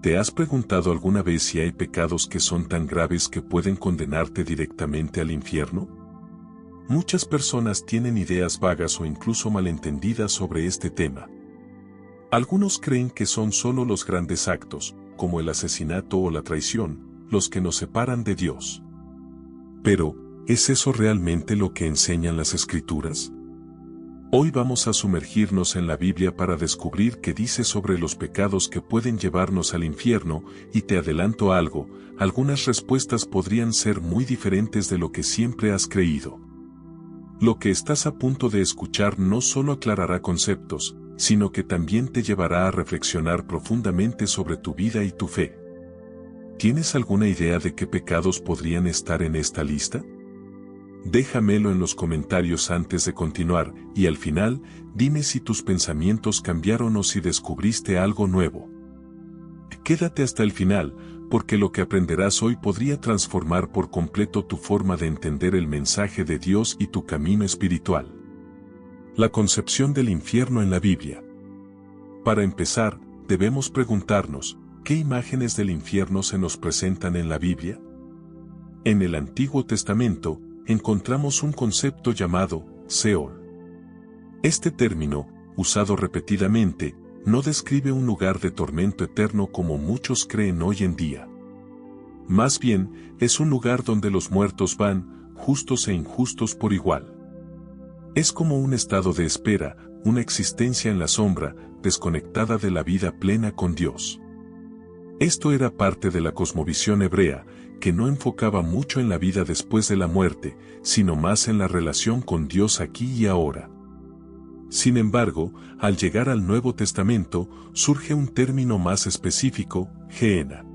¿Te has preguntado alguna vez si hay pecados que son tan graves que pueden condenarte directamente al infierno? Muchas personas tienen ideas vagas o incluso malentendidas sobre este tema. Algunos creen que son solo los grandes actos, como el asesinato o la traición, los que nos separan de Dios. Pero, ¿es eso realmente lo que enseñan las Escrituras? Hoy vamos a sumergirnos en la Biblia para descubrir qué dice sobre los pecados que pueden llevarnos al infierno, y te adelanto algo, algunas respuestas podrían ser muy diferentes de lo que siempre has creído. Lo que estás a punto de escuchar no solo aclarará conceptos, sino que también te llevará a reflexionar profundamente sobre tu vida y tu fe. ¿Tienes alguna idea de qué pecados podrían estar en esta lista? Déjamelo en los comentarios antes de continuar, y al final, dime si tus pensamientos cambiaron o si descubriste algo nuevo. Quédate hasta el final, porque lo que aprenderás hoy podría transformar por completo tu forma de entender el mensaje de Dios y tu camino espiritual. La concepción del infierno en la Biblia. Para empezar, debemos preguntarnos, ¿qué imágenes del infierno se nos presentan en la Biblia? En el Antiguo Testamento, encontramos un concepto llamado Seol. Este término, usado repetidamente, no describe un lugar de tormento eterno como muchos creen hoy en día. Más bien, es un lugar donde los muertos van, justos e injustos por igual. Es como un estado de espera, una existencia en la sombra, desconectada de la vida plena con Dios. Esto era parte de la cosmovisión hebrea, que no enfocaba mucho en la vida después de la muerte, sino más en la relación con Dios aquí y ahora. Sin embargo, al llegar al Nuevo Testamento, surge un término más específico, Gehenna.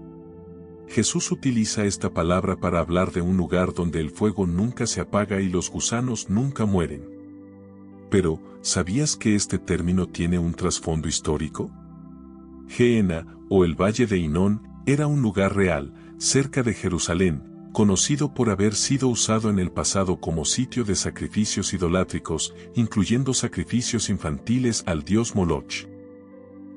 Jesús utiliza esta palabra para hablar de un lugar donde el fuego nunca se apaga y los gusanos nunca mueren. Pero, ¿sabías que este término tiene un trasfondo histórico? Gehenna, o el Valle de Hinón, era un lugar real, cerca de Jerusalén, conocido por haber sido usado en el pasado como sitio de sacrificios idolátricos, incluyendo sacrificios infantiles al dios Moloch.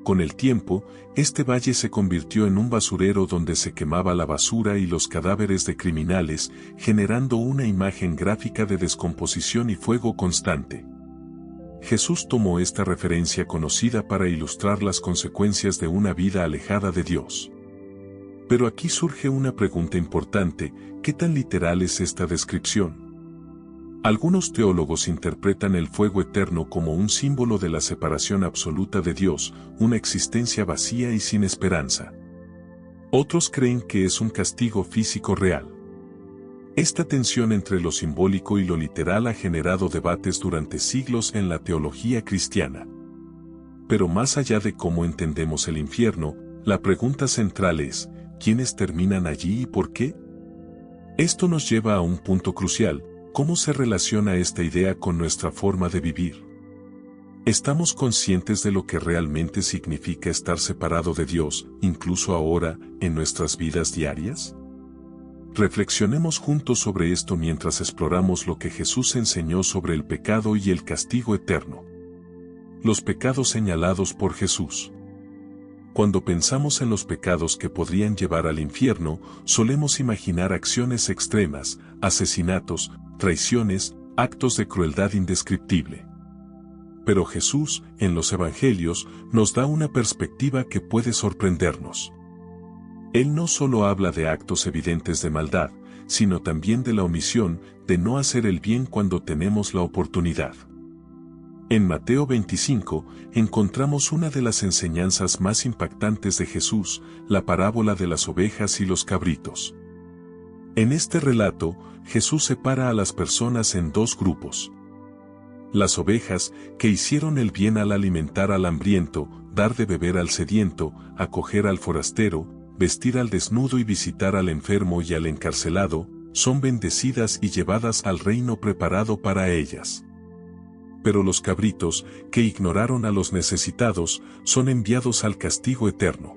Con el tiempo, este valle se convirtió en un basurero donde se quemaba la basura y los cadáveres de criminales, generando una imagen gráfica de descomposición y fuego constante. Jesús tomó esta referencia conocida para ilustrar las consecuencias de una vida alejada de Dios. Pero aquí surge una pregunta importante: ¿qué tan literal es esta descripción? Algunos teólogos interpretan el fuego eterno como un símbolo de la separación absoluta de Dios, una existencia vacía y sin esperanza. Otros creen que es un castigo físico real. Esta tensión entre lo simbólico y lo literal ha generado debates durante siglos en la teología cristiana. Pero más allá de cómo entendemos el infierno, la pregunta central es: ¿quiénes terminan allí y por qué? Esto nos lleva a un punto crucial: ¿cómo se relaciona esta idea con nuestra forma de vivir? ¿Estamos conscientes de lo que realmente significa estar separado de Dios, incluso ahora, en nuestras vidas diarias? Reflexionemos juntos sobre esto mientras exploramos lo que Jesús enseñó sobre el pecado y el castigo eterno. Los pecados señalados por Jesús. Cuando pensamos en los pecados que podrían llevar al infierno, solemos imaginar acciones extremas, asesinatos, traiciones, actos de crueldad indescriptible. Pero Jesús, en los Evangelios, nos da una perspectiva que puede sorprendernos. Él no solo habla de actos evidentes de maldad, sino también de la omisión, de no hacer el bien cuando tenemos la oportunidad. En Mateo 25, encontramos una de las enseñanzas más impactantes de Jesús, la parábola de las ovejas y los cabritos. En este relato, Jesús separa a las personas en dos grupos. Las ovejas, que hicieron el bien al alimentar al hambriento, dar de beber al sediento, acoger al forastero, vestir al desnudo y visitar al enfermo y al encarcelado, son bendecidas y llevadas al reino preparado para ellas. Pero los cabritos, que ignoraron a los necesitados, son enviados al castigo eterno.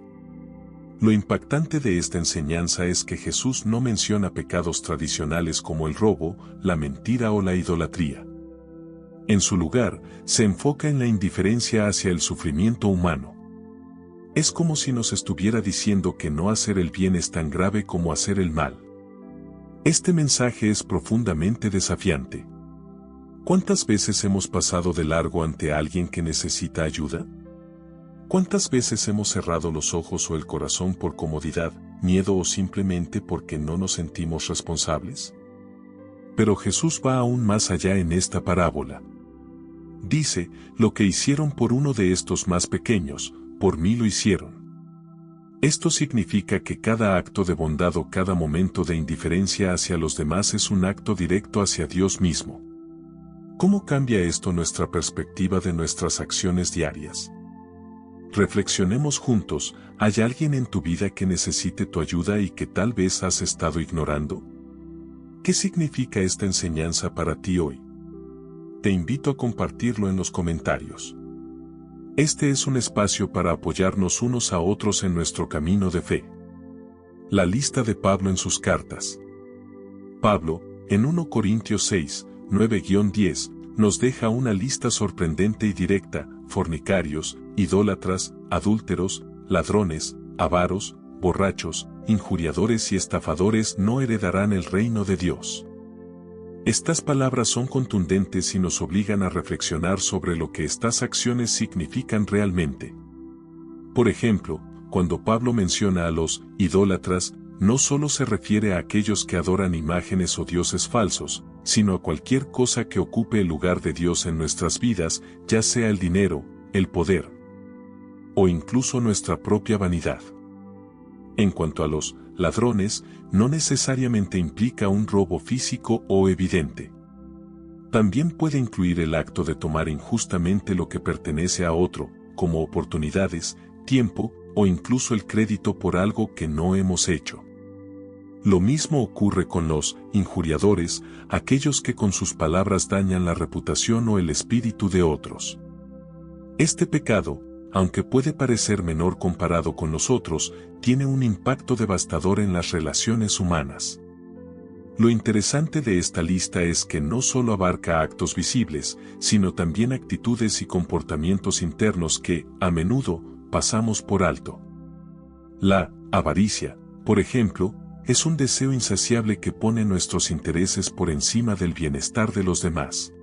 Lo impactante de esta enseñanza es que Jesús no menciona pecados tradicionales como el robo, la mentira o la idolatría. En su lugar, se enfoca en la indiferencia hacia el sufrimiento humano. Es como si nos estuviera diciendo que no hacer el bien es tan grave como hacer el mal. Este mensaje es profundamente desafiante. ¿Cuántas veces hemos pasado de largo ante alguien que necesita ayuda? ¿Cuántas veces hemos cerrado los ojos o el corazón por comodidad, miedo o simplemente porque no nos sentimos responsables? Pero Jesús va aún más allá en esta parábola. Dice, lo que hicieron por uno de estos más pequeños, por mí lo hicieron. Esto significa que cada acto de bondad o cada momento de indiferencia hacia los demás es un acto directo hacia Dios mismo. ¿Cómo cambia esto nuestra perspectiva de nuestras acciones diarias? Reflexionemos juntos, ¿hay alguien en tu vida que necesite tu ayuda y que tal vez has estado ignorando? ¿Qué significa esta enseñanza para ti hoy? Te invito a compartirlo en los comentarios. Este es un espacio para apoyarnos unos a otros en nuestro camino de fe. La lista de Pablo en sus cartas. Pablo, en 1 Corintios 6, 9-10, nos deja una lista sorprendente y directa: fornicarios, idólatras, adúlteros, ladrones, avaros, borrachos, injuriadores y estafadores no heredarán el reino de Dios. Estas palabras son contundentes y nos obligan a reflexionar sobre lo que estas acciones significan realmente. Por ejemplo, cuando Pablo menciona a los idólatras, no solo se refiere a aquellos que adoran imágenes o dioses falsos, sino a cualquier cosa que ocupe el lugar de Dios en nuestras vidas, ya sea el dinero, el poder o incluso nuestra propia vanidad. En cuanto a los ladrones, no necesariamente implica un robo físico o evidente. También puede incluir el acto de tomar injustamente lo que pertenece a otro, como oportunidades, tiempo o incluso el crédito por algo que no hemos hecho. Lo mismo ocurre con los injuriadores, aquellos que con sus palabras dañan la reputación o el espíritu de otros. Este pecado, aunque puede parecer menor comparado con los otros, tiene un impacto devastador en las relaciones humanas. Lo interesante de esta lista es que no solo abarca actos visibles, sino también actitudes y comportamientos internos que, a menudo, pasamos por alto. La avaricia, por ejemplo, es un deseo insaciable que pone nuestros intereses por encima del bienestar de los demás.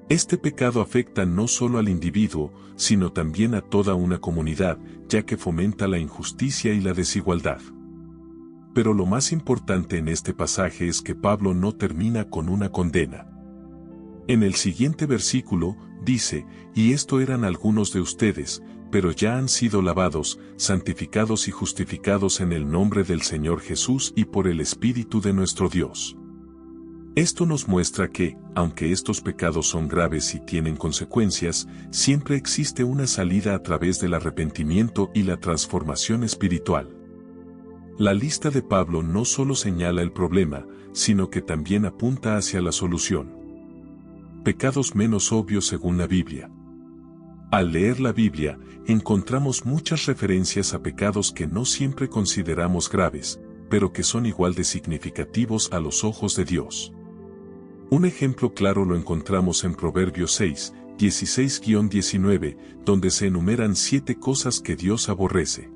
Este pecado afecta no solo al individuo, sino también a toda una comunidad, ya que fomenta la injusticia y la desigualdad. Pero lo más importante en este pasaje es que Pablo no termina con una condena. En el siguiente versículo, dice, y esto eran algunos de ustedes, pero ya han sido lavados, santificados y justificados en el nombre del Señor Jesús y por el Espíritu de nuestro Dios. Esto nos muestra que, aunque estos pecados son graves y tienen consecuencias, siempre existe una salida a través del arrepentimiento y la transformación espiritual. La lista de Pablo no solo señala el problema, sino que también apunta hacia la solución. Pecados menos obvios según la Biblia. Al leer la Biblia, encontramos muchas referencias a pecados que no siempre consideramos graves, pero que son igual de significativos a los ojos de Dios. Un ejemplo claro lo encontramos en Proverbios 6, 16-19, donde se enumeran 7 cosas que Dios aborrece.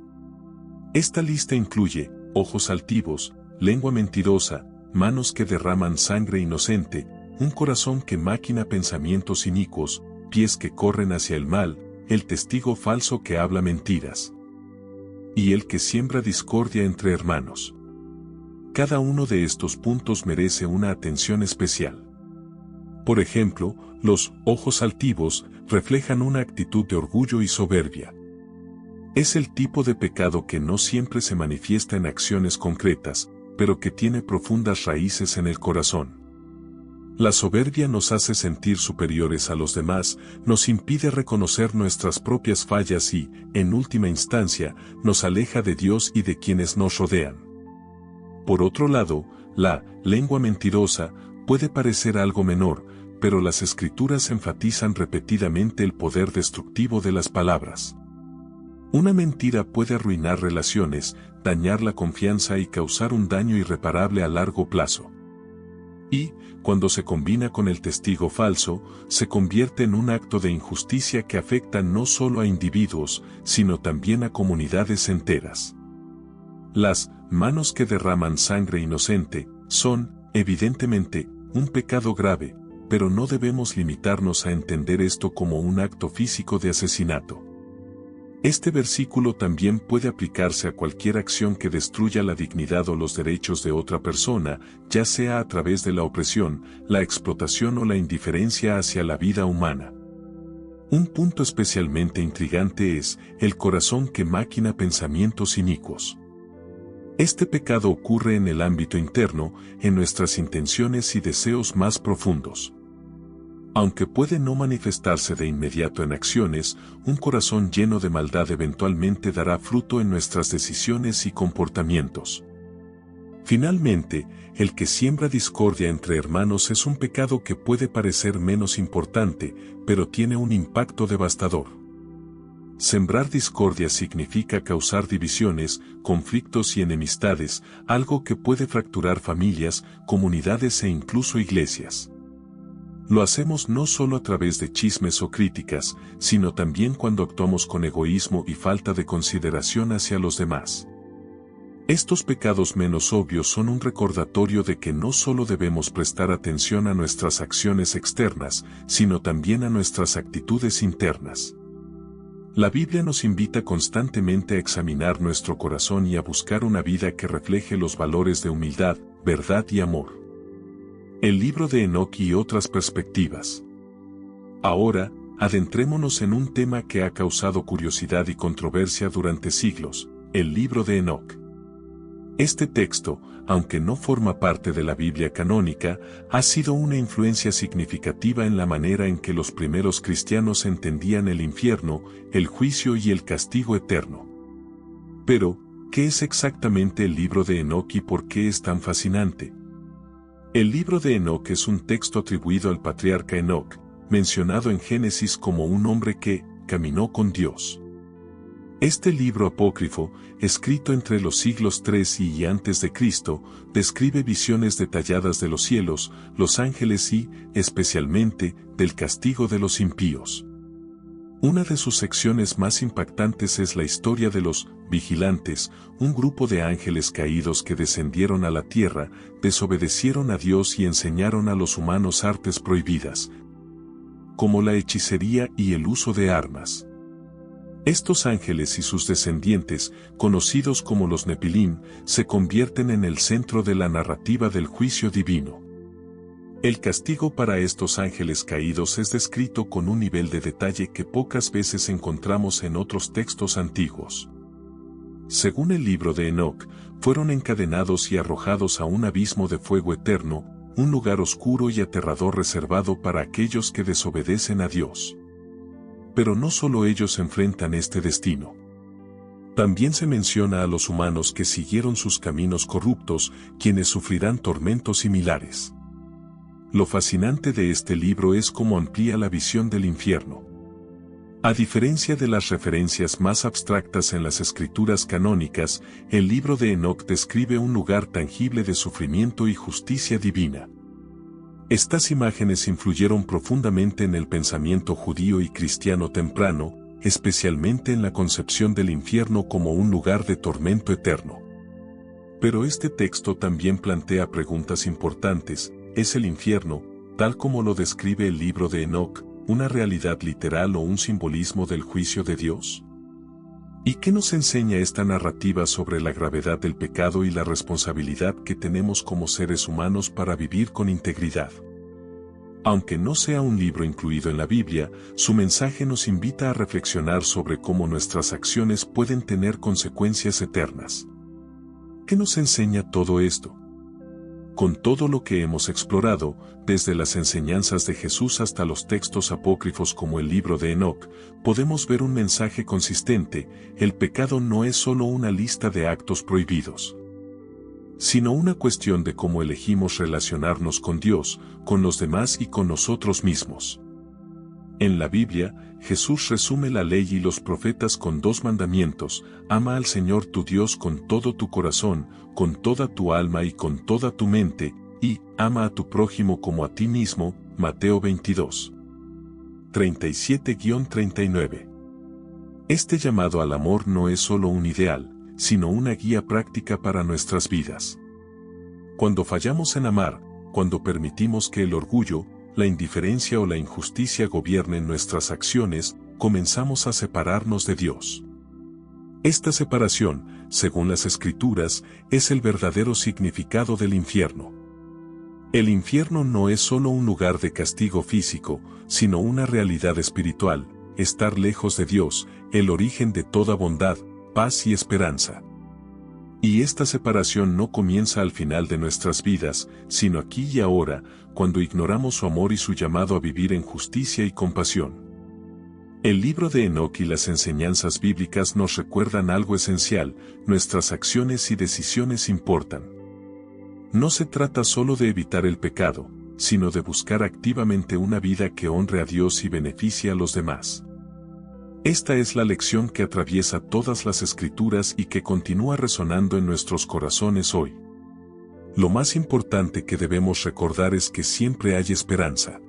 Esta lista incluye ojos altivos, lengua mentirosa, manos que derraman sangre inocente, un corazón que maquina pensamientos inicuos, pies que corren hacia el mal, el testigo falso que habla mentiras, y el que siembra discordia entre hermanos. Cada uno de estos puntos merece una atención especial. Por ejemplo, los ojos altivos reflejan una actitud de orgullo y soberbia. Es el tipo de pecado que no siempre se manifiesta en acciones concretas, pero que tiene profundas raíces en el corazón. La soberbia nos hace sentir superiores a los demás, nos impide reconocer nuestras propias fallas y, en última instancia, nos aleja de Dios y de quienes nos rodean. Por otro lado, la lengua mentirosa puede parecer algo menor, pero las Escrituras enfatizan repetidamente el poder destructivo de las palabras. Una mentira puede arruinar relaciones, dañar la confianza y causar un daño irreparable a largo plazo. Y, cuando se combina con el testigo falso, se convierte en un acto de injusticia que afecta no solo a individuos, sino también a comunidades enteras. Las manos que derraman sangre inocente son, evidentemente, un pecado grave, pero no debemos limitarnos a entender esto como un acto físico de asesinato. Este versículo también puede aplicarse a cualquier acción que destruya la dignidad o los derechos de otra persona, ya sea a través de la opresión, la explotación o la indiferencia hacia la vida humana. Un punto especialmente intrigante es el corazón que maquina pensamientos inicuos. Este pecado ocurre en el ámbito interno, en nuestras intenciones y deseos más profundos. Aunque puede no manifestarse de inmediato en acciones, un corazón lleno de maldad eventualmente dará fruto en nuestras decisiones y comportamientos. Finalmente, el que siembra discordia entre hermanos es un pecado que puede parecer menos importante, pero tiene un impacto devastador. Sembrar discordia significa causar divisiones, conflictos y enemistades, algo que puede fracturar familias, comunidades e incluso iglesias. Lo hacemos no solo a través de chismes o críticas, sino también cuando actuamos con egoísmo y falta de consideración hacia los demás. Estos pecados menos obvios son un recordatorio de que no solo debemos prestar atención a nuestras acciones externas, sino también a nuestras actitudes internas. La Biblia nos invita constantemente a examinar nuestro corazón y a buscar una vida que refleje los valores de humildad, verdad y amor. El libro de Enoc y otras perspectivas. Ahora, adentrémonos en un tema que ha causado curiosidad y controversia durante siglos, el libro de Enoc. Este texto, aunque no forma parte de la Biblia canónica, ha sido una influencia significativa en la manera en que los primeros cristianos entendían el infierno, el juicio y el castigo eterno. Pero, ¿qué es exactamente el libro de Enoc y por qué es tan fascinante? El libro de Enoc es un texto atribuido al patriarca Enoc, mencionado en Génesis como un hombre que caminó con Dios. Este libro apócrifo, escrito entre los siglos III y antes de Cristo, describe visiones detalladas de los cielos, los ángeles y, especialmente, del castigo de los impíos. Una de sus secciones más impactantes es la historia de los vigilantes, un grupo de ángeles caídos que descendieron a la tierra, desobedecieron a Dios y enseñaron a los humanos artes prohibidas, como la hechicería y el uso de armas. Estos ángeles y sus descendientes, conocidos como los Nepilim, se convierten en el centro de la narrativa del juicio divino. El castigo para estos ángeles caídos es descrito con un nivel de detalle que pocas veces encontramos en otros textos antiguos. Según el libro de Enoc, fueron encadenados y arrojados a un abismo de fuego eterno, un lugar oscuro y aterrador reservado para aquellos que desobedecen a Dios. Pero no solo ellos enfrentan este destino. También se menciona a los humanos que siguieron sus caminos corruptos, quienes sufrirán tormentos similares. Lo fascinante de este libro es cómo amplía la visión del infierno. A diferencia de las referencias más abstractas en las escrituras canónicas, el libro de Enoc describe un lugar tangible de sufrimiento y justicia divina. Estas imágenes influyeron profundamente en el pensamiento judío y cristiano temprano, especialmente en la concepción del infierno como un lugar de tormento eterno. Pero este texto también plantea preguntas importantes. ¿Es el infierno, tal como lo describe el libro de Enoc, una realidad literal o un simbolismo del juicio de Dios? ¿Y qué nos enseña esta narrativa sobre la gravedad del pecado y la responsabilidad que tenemos como seres humanos para vivir con integridad? Aunque no sea un libro incluido en la Biblia, su mensaje nos invita a reflexionar sobre cómo nuestras acciones pueden tener consecuencias eternas. ¿Qué nos enseña todo esto? Con todo lo que hemos explorado, desde las enseñanzas de Jesús hasta los textos apócrifos como el libro de Enoc, podemos ver un mensaje consistente: el pecado no es solo una lista de actos prohibidos, sino una cuestión de cómo elegimos relacionarnos con Dios, con los demás y con nosotros mismos. En la Biblia, Jesús resume la ley y los profetas con dos mandamientos: ama al Señor tu Dios con todo tu corazón, con toda tu alma y con toda tu mente, y ama a tu prójimo como a ti mismo, Mateo 22. 37-39. Este llamado al amor no es solo un ideal, sino una guía práctica para nuestras vidas. Cuando fallamos en amar, cuando permitimos que el orgullo, la indiferencia o la injusticia gobiernen nuestras acciones, comenzamos a separarnos de Dios. Esta separación, según las Escrituras, es el verdadero significado del infierno. El infierno no es solo un lugar de castigo físico, sino una realidad espiritual, estar lejos de Dios, el origen de toda bondad, paz y esperanza. Y esta separación no comienza al final de nuestras vidas, sino aquí y ahora, cuando ignoramos su amor y su llamado a vivir en justicia y compasión. El libro de Enoc y las enseñanzas bíblicas nos recuerdan algo esencial: nuestras acciones y decisiones importan. No se trata solo de evitar el pecado, sino de buscar activamente una vida que honre a Dios y beneficie a los demás. Esta es la lección que atraviesa todas las Escrituras y que continúa resonando en nuestros corazones hoy. Lo más importante que debemos recordar es que siempre hay esperanza.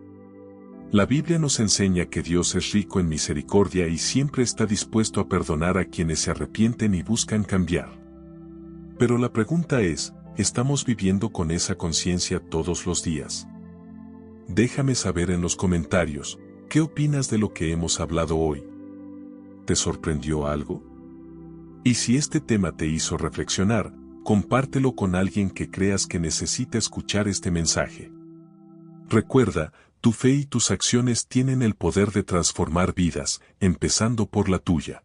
La Biblia nos enseña que Dios es rico en misericordia y siempre está dispuesto a perdonar a quienes se arrepienten y buscan cambiar. Pero la pregunta es, ¿estamos viviendo con esa conciencia todos los días? Déjame saber en los comentarios, ¿qué opinas de lo que hemos hablado hoy? ¿Te sorprendió algo? Y si este tema te hizo reflexionar, compártelo con alguien que creas que necesita escuchar este mensaje. Recuerda, tu fe y tus acciones tienen el poder de transformar vidas, empezando por la tuya.